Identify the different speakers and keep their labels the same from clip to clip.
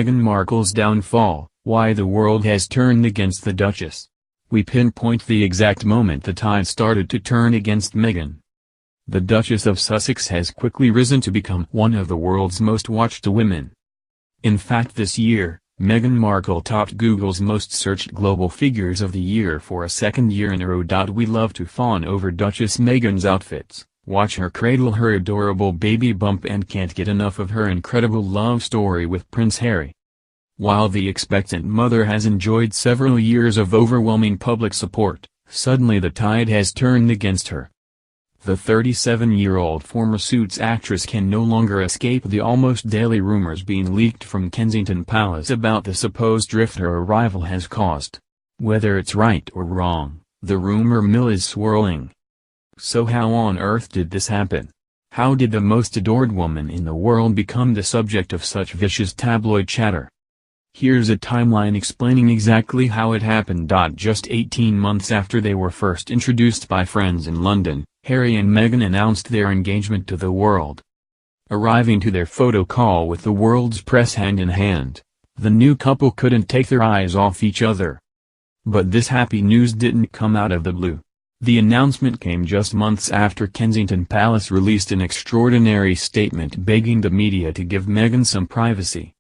Speaker 1: Meghan Markle's downfall, why the world has turned against the Duchess. We pinpoint the exact moment the tide started to turn against Meghan. The Duchess of Sussex has quickly risen to become one of the world's most watched women. In fact, this year, Meghan Markle topped Google's most searched global figures of the year for a second year in a row. We love to fawn over Duchess Meghan's outfits, watch her cradle her adorable baby bump, and can't get enough of her incredible love story with Prince Harry. While the expectant mother has enjoyed several years of overwhelming public support, suddenly the tide has turned against her. The 37-year-old former Suits actress can no longer escape the almost daily rumors being leaked from Kensington Palace about the supposed rift her arrival has caused. Whether it's right or wrong, the rumor mill is swirling. So how on earth did this happen? How did the most adored woman in the world become the subject of such vicious tabloid chatter? Here's a timeline explaining exactly how it happened. Just 18 months after they were first introduced by friends in London, Harry and Meghan announced their engagement to the world. Arriving to their photo call with the world's press hand in hand, the new couple couldn't take their eyes off each other. But this happy news didn't come out of the blue. The announcement came just months after Kensington Palace released an extraordinary statement begging the media to give Meghan some privacy.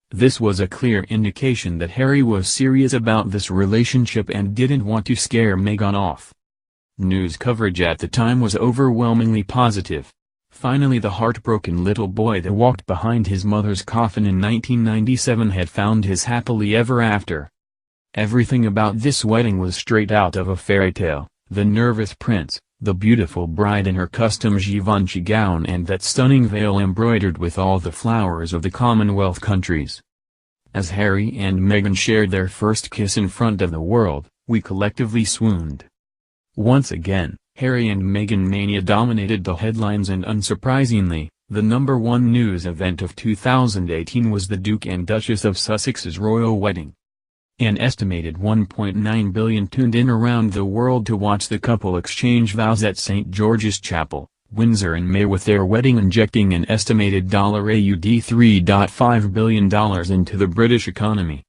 Speaker 1: This was a clear indication that Harry was serious about this relationship and didn't want to scare Meghan off. News coverage at the time was overwhelmingly positive. Finally, the heartbroken little boy that walked behind his mother's coffin in 1997 had found his happily ever after. Everything about this wedding was straight out of a fairy tale: the nervous prince, the beautiful bride in her custom Givenchy gown, and that stunning veil embroidered with all the flowers of the Commonwealth countries. As Harry and Meghan shared their first kiss in front of the world, we collectively swooned. Once again, Harry and Meghan mania dominated the headlines, and unsurprisingly, the #1 news event of 2018 was the Duke and Duchess of Sussex's royal wedding. An estimated 1.9 billion tuned in around the world to watch the couple exchange vows at St. George's Chapel, Windsor in May, with their wedding injecting an estimated AUD $3.5 billion into the British economy.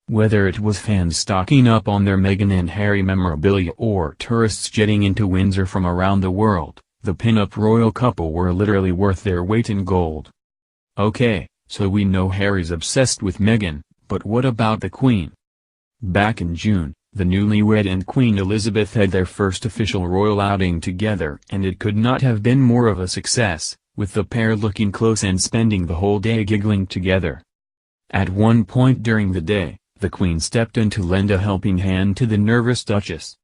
Speaker 1: Whether it was fans stocking up on their Meghan and Harry memorabilia or tourists jetting into Windsor from around the world, the pin-up royal couple were literally worth their weight in gold. Okay, so we know Harry's obsessed with Meghan, but what about the Queen? Back in June, the newlywed and Queen Elizabeth had their first official royal outing together, and it could not have been more of a success, with the pair looking close and spending the whole day giggling together. At one point during the day, the Queen stepped in to lend a helping hand to the nervous Duchess.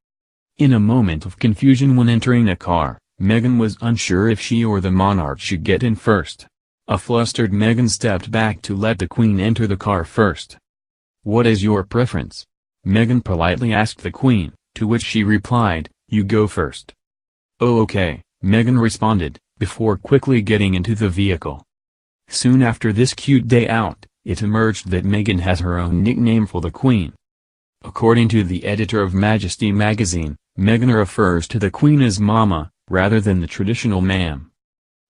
Speaker 1: In a moment of confusion when entering a car, Meghan was unsure if she or the monarch should get in first. A flustered Meghan stepped back to let the Queen enter the car first. "What is your preference?" Meghan politely asked the Queen, to which she replied, "You go first." "Oh, okay," Meghan responded, before quickly getting into the vehicle. Soon after this cute day out, it emerged that Meghan has her own nickname for the Queen. According to the editor of Majesty magazine, Meghan refers to the Queen as Mama, rather than the traditional ma'am.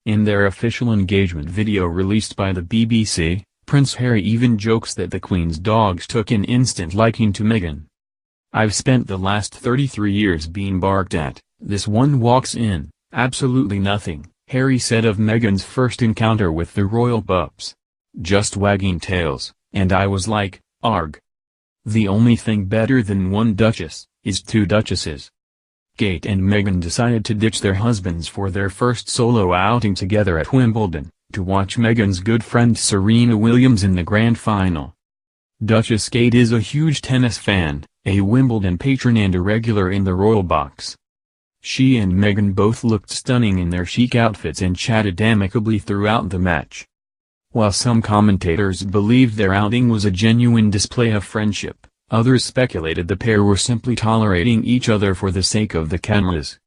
Speaker 1: In their official engagement video released by the BBC, Prince Harry even jokes that the Queen's dogs took an instant liking to Meghan. "I've spent the last 33 years being barked at, this one walks in, absolutely nothing," Harry said of Meghan's first encounter with the royal pups. "Just wagging tails, and I was like, arg. The only thing better than one duchess, is two duchesses." Kate and Meghan decided to ditch their husbands for their first solo outing together at Wimbledon, to watch Meghan's good friend Serena Williams in the grand final. Duchess Kate is a huge tennis fan, a Wimbledon patron and a regular in the royal box. She and Meghan both looked stunning in their chic outfits and chatted amicably throughout the match. While some commentators believed their outing was a genuine display of friendship, others speculated the pair were simply tolerating each other for the sake of the cameras.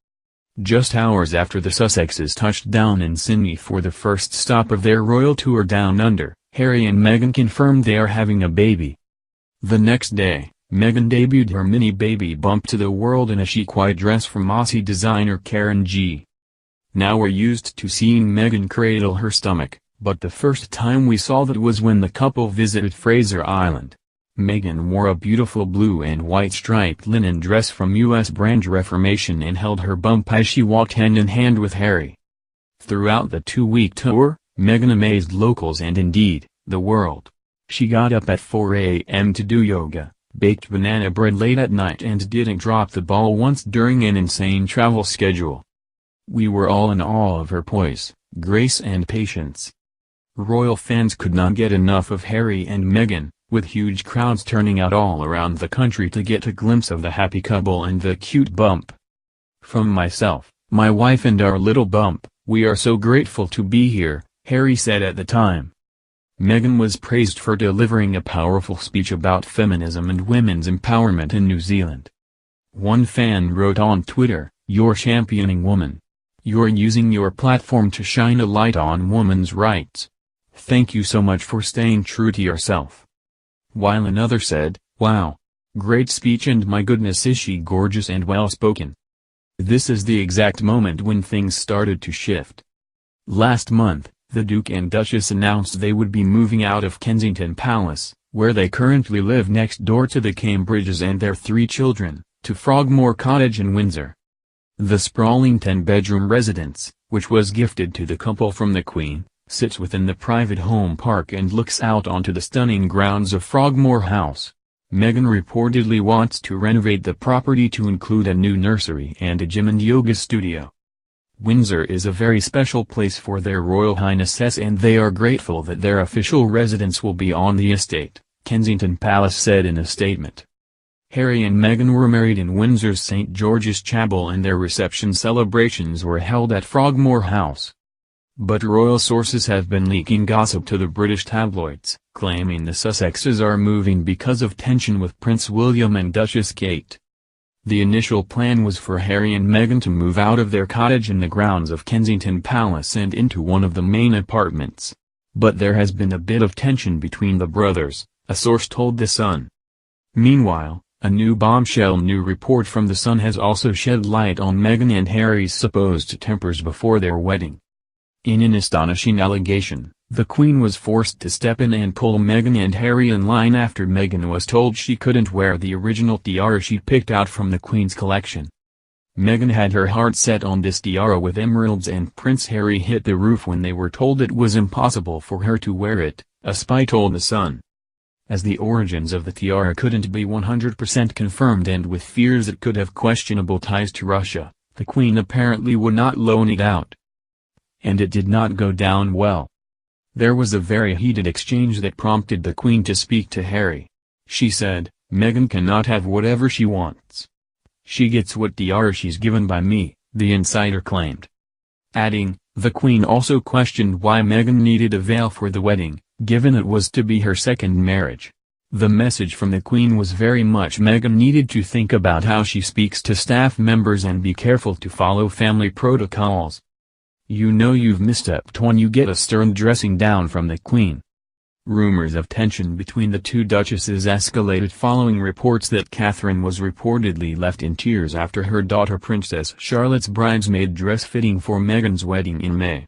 Speaker 1: Just hours after the Sussexes touched down in Sydney for the first stop of their royal tour down under, Harry and Meghan confirmed they are having a baby. The next day, Meghan debuted her mini baby bump to the world in a chic white dress from Aussie designer Karen G. Now we're used to seeing Meghan cradle her stomach, But the first time we saw that was when the couple visited Fraser Island. Meghan wore a beautiful blue and white striped linen dress from U.S. brand Reformation and held her bump as she walked hand in hand with Harry. Throughout the 2-week tour, Meghan amazed locals and indeed, the world. She got up at 4 a.m. to do yoga, baked banana bread late at night and didn't drop the ball once during an insane travel schedule. We were all in awe of her poise, grace and patience. Royal fans could not get enough of Harry and Meghan, with huge crowds turning out all around the country to get a glimpse of the happy couple and the cute bump. From myself, my wife and our little bump, we are so grateful to be here, Harry said at the time. Meghan was praised for delivering a powerful speech about feminism and women's empowerment in New Zealand. One fan wrote on Twitter, "You're championing women. You're using your platform to shine a light on women's rights. Thank you so much for staying true to yourself." While another said, "Wow. Great speech and my goodness is she gorgeous and well-spoken." This is the exact moment when things started to shift. Last month, the Duke and Duchess announced they would be moving out of Kensington Palace, where they currently live next door to the Cambridges and their 3 children, to Frogmore Cottage in Windsor. The sprawling 10-bedroom residence, which was gifted to the couple from the Queen, sits within the private home park and looks out onto the stunning grounds of Frogmore House. Meghan reportedly wants to renovate the property to include a new nursery and a gym and yoga studio. Windsor is a very special place for their Royal Highnesses and they are grateful that their official residence will be on the estate, Kensington Palace said in a statement. Harry and Meghan were married in Windsor's St. George's Chapel and their reception celebrations were held at Frogmore House. But royal sources have been leaking gossip to the British tabloids, claiming the Sussexes are moving because of tension with Prince William and Duchess Kate. The initial plan was for Harry and Meghan to move out of their cottage in the grounds of Kensington Palace and into one of the main apartments. But there has been a bit of tension between the brothers, a source told The Sun. Meanwhile, a new report from The Sun has also shed light on Meghan and Harry's supposed tempers before their wedding. In an astonishing allegation, the Queen was forced to step in and pull Meghan and Harry in line after Meghan was told she couldn't wear the original tiara she picked out from the Queen's collection. Meghan had her heart set on this tiara with emeralds and Prince Harry hit the roof when they were told it was impossible for her to wear it, a spy told The Sun. As the origins of the tiara couldn't be 100% confirmed and with fears it could have questionable ties to Russia, the Queen apparently would not loan it out. And it did not go down well. There was a very heated exchange that prompted the Queen to speak to Harry. She said, "Meghan cannot have whatever she wants. She gets what tiara she's given by me," the insider claimed. Adding, the Queen also questioned why Meghan needed a veil for the wedding, given it was to be her second marriage. The message from the Queen was very much Meghan needed to think about how she speaks to staff members and be careful to follow family protocols. "You know you've misstepped when you get a stern dressing down from the Queen." Rumors of tension between the two duchesses escalated following reports that Catherine was reportedly left in tears after her daughter Princess Charlotte's bridesmaid dress fitting for Meghan's wedding in May.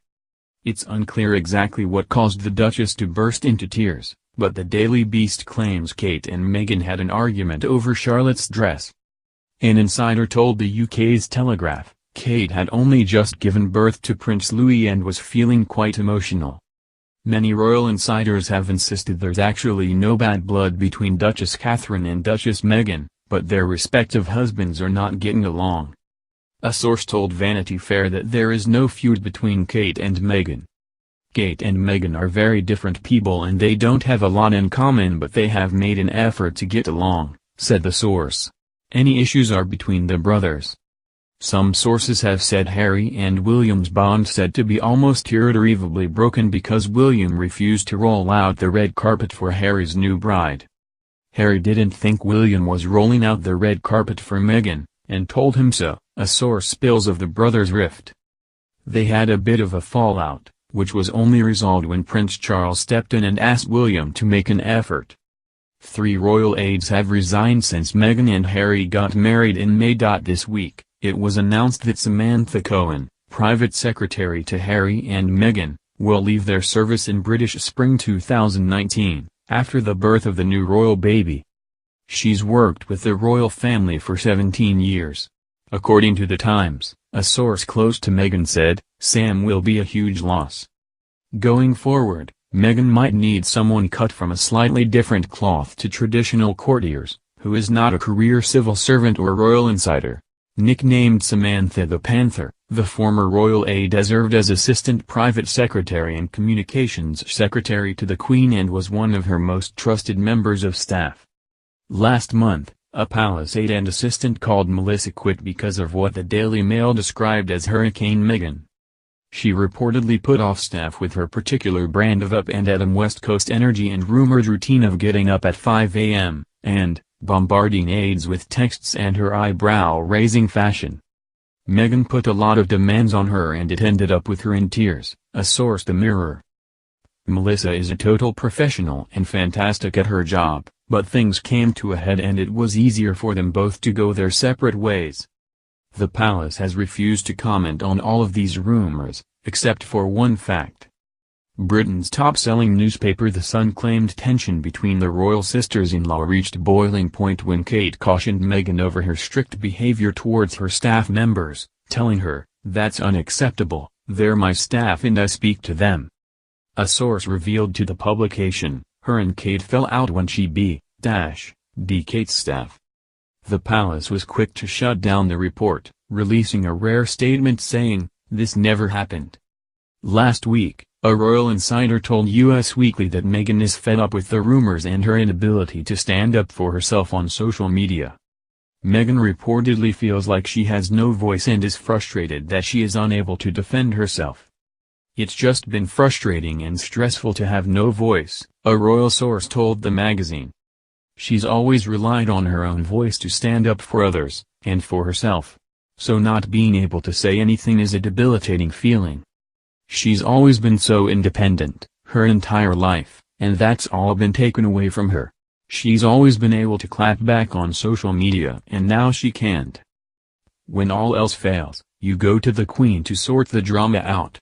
Speaker 1: It's unclear exactly what caused the Duchess to burst into tears, but the Daily Beast claims Kate and Meghan had an argument over Charlotte's dress. An insider told the UK's Telegraph, Kate had only just given birth to Prince Louis and was feeling quite emotional. Many royal insiders have insisted there's actually no bad blood between Duchess Catherine and Duchess Meghan, but their respective husbands are not getting along. A source told Vanity Fair that there is no feud between Kate and Meghan. Kate and Meghan are very different people and they don't have a lot in common, but they have made an effort to get along, said the source. Any issues are between the brothers. Some sources have said Harry and William's bond said to be almost irretrievably broken because William refused to roll out the red carpet for Harry's new bride. Harry didn't think William was rolling out the red carpet for Meghan, and told him so, a source spills of the brothers' rift. They had a bit of a fallout, which was only resolved when Prince Charles stepped in and asked William to make an effort. 3 royal aides have resigned since Meghan and Harry got married in May. This week, it was announced that Samantha Cohen, private secretary to Harry and Meghan, will leave their service in British spring 2019, after the birth of the new royal baby. She's worked with the royal family for 17 years. According to The Times, a source close to Meghan said, "Sam will be a huge loss. Going forward, Meghan might need someone cut from a slightly different cloth to traditional courtiers, who is not a career civil servant or royal insider." Nicknamed Samantha the Panther, the former royal aide served as assistant private secretary and communications secretary to the Queen and was one of her most trusted members of staff. Last month, a palace aide and assistant called Melissa quit because of what the Daily Mail described as Hurricane Meghan. She reportedly put off staff with her particular brand of up and at 'em West Coast energy and rumored routine of getting up at 5 a.m., and bombarding aides with texts and her eyebrow-raising fashion. Meghan put a lot of demands on her and it ended up with her in tears, a source the Mirror. Melissa is a total professional and fantastic at her job, but things came to a head and it was easier for them both to go their separate ways. The palace has refused to comment on all of these rumors, except for one fact. Britain's top-selling newspaper The Sun claimed tension between the royal sisters-in-law reached boiling point when Kate cautioned Meghan over her strict behavior towards her staff members, telling her, "That's unacceptable, they're my staff and I speak to them." A source revealed to the publication, her and Kate fell out when she d Kate's staff. The palace was quick to shut down the report, releasing a rare statement saying, "This never happened." Last week, a royal insider told US Weekly that Meghan is fed up with the rumors and her inability to stand up for herself on social media. Meghan reportedly feels like she has no voice and is frustrated that she is unable to defend herself. "It's just been frustrating and stressful to have no voice," a royal source told the magazine. She's always relied on her own voice to stand up for others, and for herself. So not being able to say anything is a debilitating feeling. She's always been so independent, her entire life, and that's all been taken away from her. She's always been able to clap back on social media and now she can't. When all else fails, you go to the Queen to sort the drama out.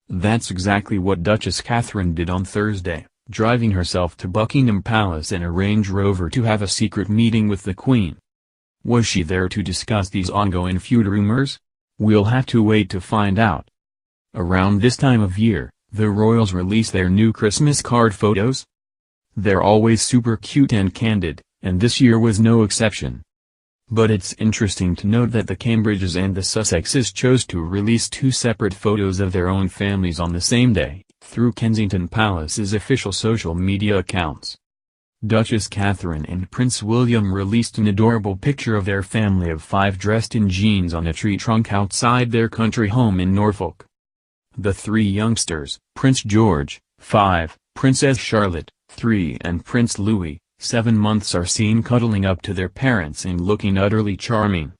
Speaker 1: That's exactly what Duchess Catherine did on Thursday, driving herself to Buckingham Palace in a Range Rover to have a secret meeting with the Queen. Was she there to discuss these ongoing feud rumors? We'll have to wait to find out. Around this time of year, the royals release their new Christmas card photos. They're always super cute and candid, and this year was no exception. But it's interesting to note that the Cambridges and the Sussexes chose to release two separate photos of their own families on the same day, through Kensington Palace's official social media accounts. Duchess Catherine and Prince William released an adorable picture of their family of 5 dressed in jeans on a tree trunk outside their country home in Norfolk. The 3 youngsters, Prince George, 5, Princess Charlotte, 3 and Prince Louis, 7 months are seen cuddling up to their parents and looking utterly charming.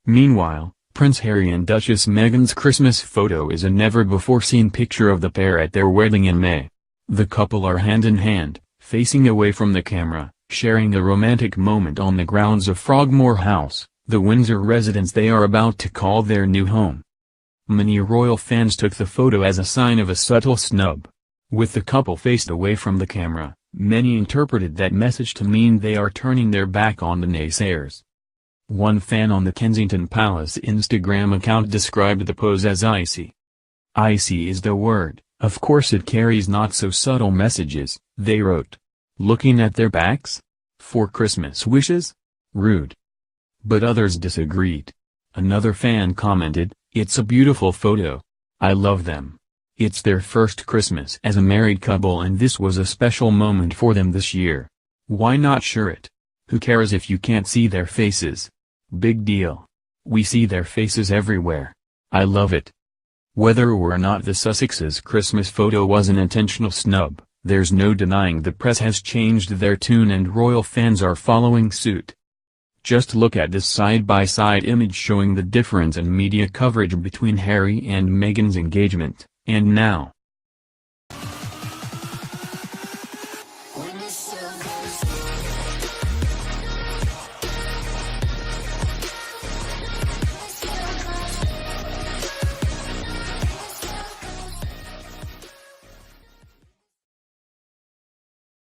Speaker 1: Meanwhile, Prince Harry and Duchess Meghan's Christmas photo is a never-before-seen picture of the pair at their wedding in May. The couple are hand in hand, facing away from the camera, sharing a romantic moment on the grounds of Frogmore House, the Windsor residence they are about to call their new home. Many royal fans took the photo as a sign of a subtle snub. With the couple faced away from the camera, many interpreted that message to mean they are turning their back on the naysayers. One fan on the Kensington Palace Instagram account described the pose as icy. Icy is the word, of course it carries not so subtle messages, they wrote. Looking at their backs? For Christmas wishes? Rude. But others disagreed. Another fan commented, "It's a beautiful photo. I love them. It's their first Christmas as a married couple and this was a special moment for them this year. Why not share it? Who cares if you can't see their faces? Big deal. We see their faces everywhere. I love it." Whether or not the Sussexes' Christmas photo was an intentional snub, there's no denying the press has changed their tune and royal fans are following suit. Just look at this side-by-side image showing the difference in media coverage between Harry and Meghan's engagement, and now.